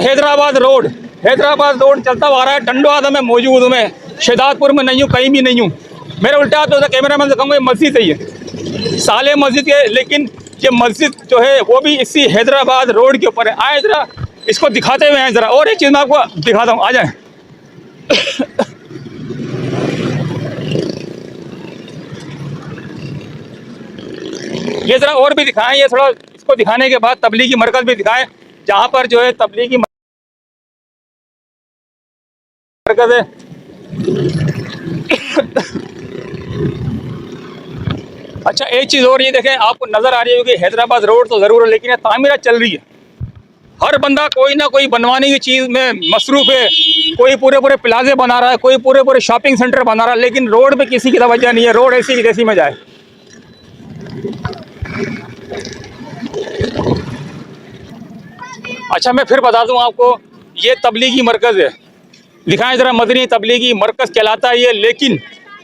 Hyderabad road चलता हुआ आ रहा है। टंडवादा में मौजूद हूँ मैं, शहदादपुर में नहीं हूँ, कहीं भी नहीं हूँ। मेरे उल्टा आप तो कैमरा मैन से कहूँगा ये मस्जिद है, ये साले मस्जिद है, लेकिन ये मस्जिद जो है वो भी इसी हैदराबाद रोड के ऊपर है। आए जरा इसको दिखाते हुए आए जरा। और एक चीज़ मैं आपको दिखाता हूँ, आ जाए। ये जरा और भी दिखाएं, ये थोड़ा इसको दिखाने के बाद तबलीगी मरकज़ भी दिखाएं, जहाँ पर जो है तबलीगी मरकज़ है। अच्छा एक चीज़ और ये देखें, आपको नज़र आ रही होगी हैदराबाद रोड तो ज़रूर है, लेकिन ये तामीरात चल रही है। हर बंदा कोई ना कोई बनवाने की चीज़ में मसरूफ़ है। कोई पूरे पूरे प्लाजे बना रहा है, कोई पूरे पूरे शॉपिंग सेंटर बना रहा है, लेकिन रोड पे किसी की तवज्जो नहीं है। रोड ऐसी की तैसी में जाए। अच्छा मैं फिर बता दूं आपको, ये तबलीगी मरकज़ है, दिखाएं ज़रा। मदनी तबलीगी मरकज़ कहलाता है ये, लेकिन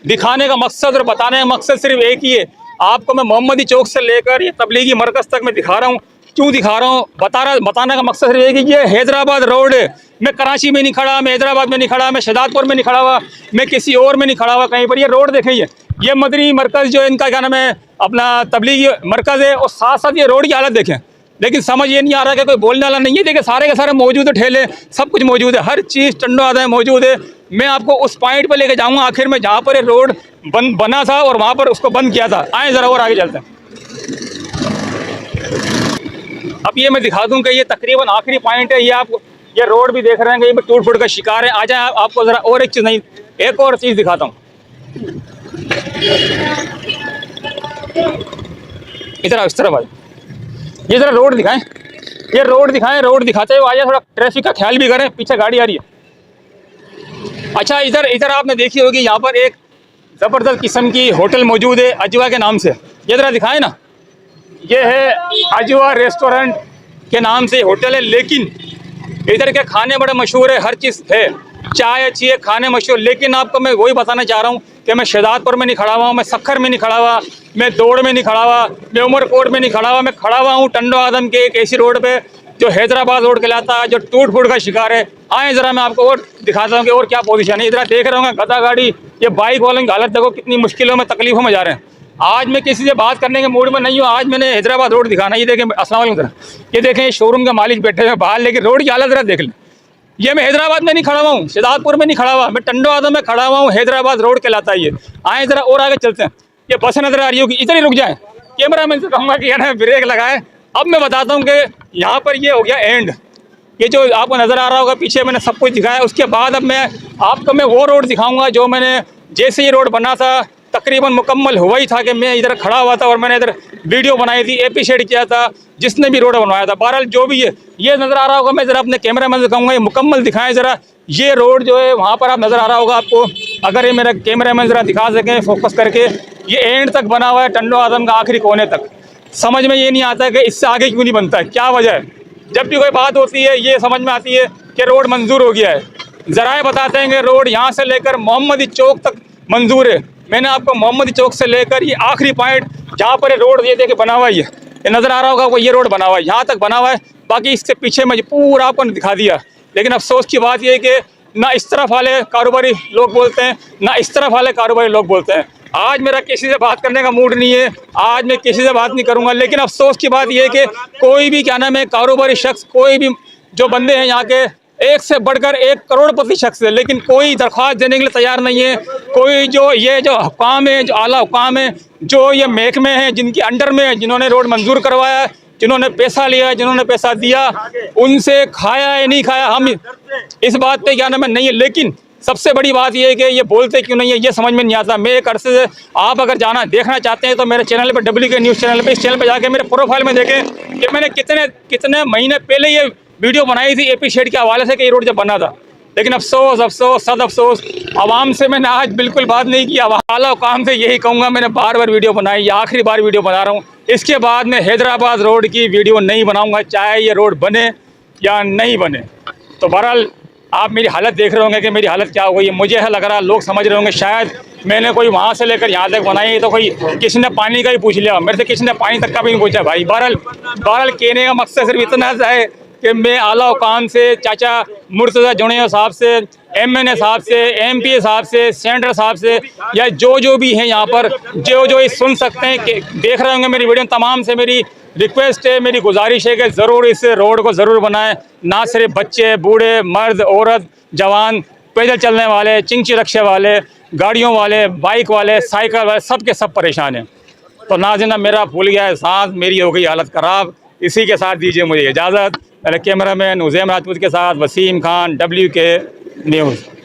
दिखाने का मकसद और बताने का मकसद सिर्फ एक ही है। आपको मैं मोहम्मदी चौक से लेकर ये तबलीगी मरकज़ तक मैं दिखा रहा हूँ। क्यों दिखा रहा हूँ, बताने का मकसद सिर्फ एक ही, ये हैदराबाद रोड है। मैं कराची में नहीं खड़ा, मैं हैदराबाद में नहीं खड़ा, मैं शहदादपुर में नहीं खड़ा हुआ, मैं किसी और में नहीं खड़ा हुआ कहीं पर। ये रोड देखें, ये मदनी मरकज़ जो है इनका क्या नाम है, अपना तबलीगी मरकज़ है, और साथ साथ ये रोड की हालत देखें। लेकिन समझ ये नहीं आ रहा कि कोई बोलने वाला नहीं है। देखिए सारे के सारे मौजूद है, ठेले सब कुछ मौजूद है, हर चीज़ टंडवादा में मौजूद है। मैं आपको उस पॉइंट पर लेके जाऊंगा आखिर में, जहाँ पर ये रोड बना था और वहाँ पर उसको बंद किया था। आए ज़रा और आगे चलते हैं। अब ये मैं दिखा दूं कि ये तकरीबन आखिरी पॉइंट है। ये आप ये रोड भी देख रहे हैं कि ये टूट फूट का शिकार है। आ जाए आपको ज़रा और एक चीज़, नहीं एक और चीज़ दिखाता हूँ। इस तरफ आ, ये ज़रा रोड दिखाएं, ये रोड दिखाएं। रोड दिखाते हुए आइए, थोड़ा ट्रैफिक का ख्याल भी करें, पीछे गाड़ी आ रही है। अच्छा इधर आपने देखी होगी, यहाँ पर एक ज़बरदस्त किस्म की होटल मौजूद है अजवा के नाम से। ये ज़रा दिखाएं ना, ये है अजवा रेस्टोरेंट के नाम से होटल है, लेकिन इधर के खाने बड़े मशहूर है, हर चीज़ है, चाय अच्छी है, खाने मशहूर। लेकिन आपको मैं वही बताना चाह रहा हूँ कि मैं शहदादपुर में नहीं खड़ा हुआ, मैं सक्खर में नहीं खड़ा हुआ, मैं दौड़ में नहीं खड़ा हुआ, मैं उमरकोट में नहीं खड़ा हुआ, मैं खड़ा हुआ हूँ टंडवादम के एक ऐसी रोड पे जो हैदराबाद रोड कहलाता है, जो टूट फूट का शिकार है। आए ज़रा मैं आपको और दिखाता हूँ कि और क्या पोजीशन है। इधर देख रहे होंगे गधा गाड़ी, ये बाइक वालों की हालत देखो, कितनी मुश्किलों में तकलीफ़ों में जा रहे हैं। आज मैं किसी से बात करने के मूड में नहीं हूँ, आज मैंने हैदराबाद रोड दिखाना। ये देखें, अस्सलाम वालेकुम ज़रा, ये देखें ये शोरूम के मालिक बैठे हुए बाहर, लेकिन रोड की हालत ज़रा देख लें। ये मैं हैदराबाद में नहीं खड़ा हुआ हूँ, शहदादपुर में नहीं खड़ा हुआ, मैं टंडवादा में खड़ा हुआ हूँ। हैदराबाद रोड कहलाता है ये। आए ज़रा और आगे चलते हैं। ये बस नज़र आ रही होगी, इधर ही रुक जाए। कैमरा मैन से कहूँगा कि यार ब्रेक लगाए। अब मैं बताता हूँ कि यहाँ पर ये हो गया एंड। ये जो आपको नज़र आ रहा होगा पीछे, मैंने सब कुछ दिखाया। उसके बाद अब मैं आपको वो रोड दिखाऊँगा जो मैंने, जैसे ये रोड बना था तकरीबन मुकम्मल हुआ ही था कि मैं इधर खड़ा हुआ था और मैंने इधर वीडियो बनाई थी, एप्रिशिएट किया था जिसने भी रोड बनवाया था। बहरहाल जो भी है, ये नज़र आ रहा होगा, मैं ज़रा अपने कैमरा मैन से कहूँगा ये मुकम्मल दिखाएं ज़रा। ये रोड जो है वहाँ पर आप नज़र आ रहा होगा आपको, अगर ये मेरा कैमरा मैन ज़रा दिखा सकें फोकस करके, ये एंड तक बना हुआ है टंडवादम का आखिरी कोने तक। समझ में ये नहीं आता है कि इससे आगे क्यों नहीं बनता है, क्या वजह है। जब भी कोई बात होती है ये समझ में आती है कि रोड मंजूर हो गया है। ज़राए बताते हैं कि रोड यहाँ से लेकर मोहम्मदी चौक तक मंजूर है। मैंने आपको मोहम्मदी चौक से लेकर ये आखिरी पॉइंट जहाँ पर रोड ये देखे बना हुआ है, ये नज़र आ रहा होगा, वो ये रोड बना हुआ है, यहाँ तक बना हुआ है। बाकी इससे पीछे मैं पूरा आपको दिखा दिया। लेकिन अफसोस की बात यह है कि ना इस तरफ वाले कारोबारी लोग बोलते हैं, ना इस तरफ वाले कारोबारी लोग बोलते हैं। आज मेरा किसी से बात करने का मूड नहीं है, आज मैं किसी से बात नहीं करूँगा। लेकिन अफसोस की बात यह है कि कोई भी क्या नाम है कारोबारी शख्स, कोई भी जो बंदे हैं यहाँ के, एक से बढ़कर एक करोड़पति शख्स है, लेकिन कोई दरख्वास्त देने के लिए तैयार नहीं है। कोई जो ये जो हुकाम है, जो आला हुकाम है, जो ये महकमे हैं जिनके अंडर में है, जिन्होंने रोड मंजूर करवाया, जिन्होंने पैसा लिया, जिन्होंने पैसा दिया, उनसे खाया है नहीं खाया हम इस बात पे क्या नाम है नहीं है। लेकिन सबसे बड़ी बात यह है कि ये बोलते क्यों नहीं है, ये समझ में नहीं आता। मैं एक अरसे से, आप अगर देखना चाहते हैं तो मेरे चैनल पर, WK न्यूज़ चैनल पर, इस चैनल पर जाके मेरे प्रोफाइल में देखें कि मैंने कितने महीने पहले ये वीडियो बनाई थी एप्रिशिएट के हवाले से कि ये रोड जब बना था। लेकिन अफसोस अफसोस सद अफसोस, आवाम से मैंने आज बिल्कुल बात नहीं की। आला काम से यही कहूँगा, मैंने बार बार वीडियो बनाई, ये आखिरी बार वीडियो बना रहा हूँ। इसके बाद मैं हैदराबाद रोड की वीडियो नहीं बनाऊँगा, चाहे ये रोड बने या नहीं बने। तो बहरहाल आप मेरी हालत देख रहे होंगे कि मेरी हालत क्या हो गई है। मुझे है लग रहा, लोग समझ रहे होंगे शायद मैंने कोई वहाँ से लेकर यहाँ तक बनाई तो कोई किसी ने पानी का ही पूछ लिया, मेरे से किसी ने पानी तक का भी नहीं पूछा भाई। बहरहाल कहने का मकसद सिर्फ इतना है कि मैं आला हुकाम से, चाचा मुर्तज़ा जुनेजा साहब से, MNA साहब से, MP साहब से, सेनेटर साहब से, या जो भी हैं यहाँ पर, जो ये सुन सकते हैं, कि देख रहे होंगे मेरी वीडियो, तमाम से मेरी रिक्वेस्ट है, मेरी गुजारिश है कि ज़रूर इस रोड को ज़रूर बनाएं। ना सिर्फ बच्चे, बूढ़े, मर्द, औरत, जवान, पैदल चलने वाले, चिंची रक्शे वाले, गाड़ियों वाले, बाइक वाले, साइकिल वाले, सब के सब परेशान हैं। तो नाज़रीन, अब मेरा फूल गया है सांस, मेरी हो गई हालत ख़राब। इसी के साथ दीजिए मुझे इजाज़त। मेरे कैमरामैन उज़ैम राजपूत के साथ वसीम खान, WK न्यूज़।